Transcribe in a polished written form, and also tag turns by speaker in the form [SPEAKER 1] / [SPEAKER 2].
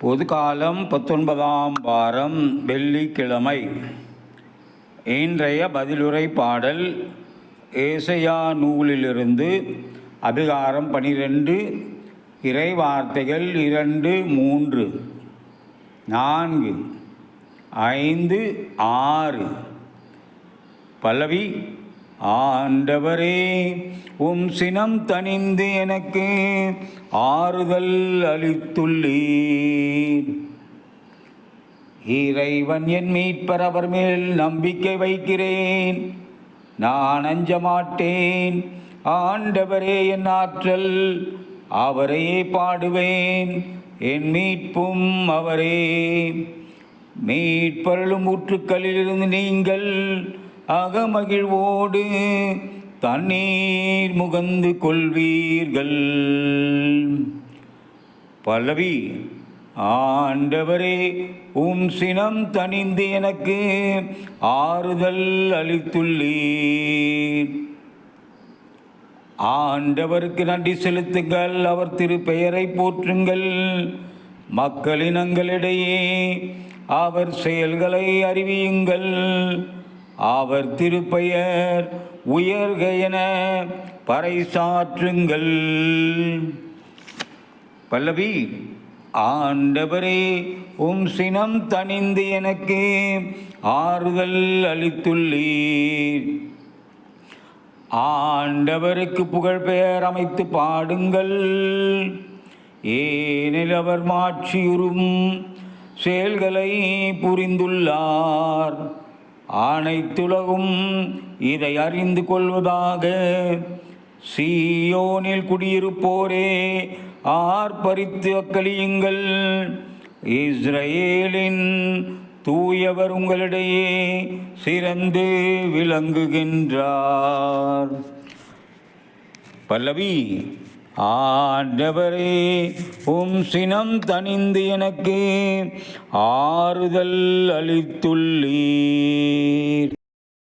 [SPEAKER 1] பொதுக்காலம் 19ஆம் வாரம் வெள்ளிக்கிழமை. இன்றைய பதிலுரை பாடல் ஏசாயா நூலிலிருந்து அதிகாரம் 12, இறை வார்த்தைகள் 2, 3, 4, 5, 6. பல்லவி: ஆண்டவரே, உம் சினம் தணிந்து எனக்கு ஆறுதல் அளித்துள்ளீர். இறைவன் என் மீட்பர், அவர் மேல் நம்பிக்கை வைக்கிறேன். நான் அஞ்ச மாட்டேன். ஆண்டவரே என் ஆற்றல், அவரையே பாடுவேன். என் மீட்பும் அவரே. மீட்பருளும் ஊற்றுக்களிலிருந்து நீங்கள் அகமகிழ்வோடு தண்ணீர் முகந்து கொள்வீர்கள். பல்லவி: ஆண்டவரே, உம் சினம் தணிந்து எனக்கு ஆறுதல் அளித்துள்ளீர். ஆண்டவருக்கு நன்றி செலுத்துங்கள், அவர் திருப்பெயரை போற்றுங்கள். மக்களினங்களிடையே அவர் செயல்களை அறிவியுங்கள். அவர் திருப்பெயர் உயர்க என பறைசாற்றுங்கள். பல்லவி: ஆண்டவரே, உம் சினம் தணிந்து எனக்கு ஆறுதல் அளித்துள்ளீர். ஆண்டவருக்கு புகழ்பெயர் அமைத்து பாடுங்கள். ஏனெனில் அவர் மாட்சியுறும் செயல்களை புரிந்துள்ளார். அனைத்துலகும் இதை அறிந்து கொள்வதாக. சீயோனில் குடியிருப்போரே, ஆர்ப்பரித்து அக்களியுங்கள். இஸ்ரவேலின் தூயவர் உங்களிடையே சிறந்து விளங்குகின்றார். பல்லவி: ஆண்டவரே, உம் சினம் தணிந்து எனக்கு ஆறுதல் அளித்துள்ளீர்.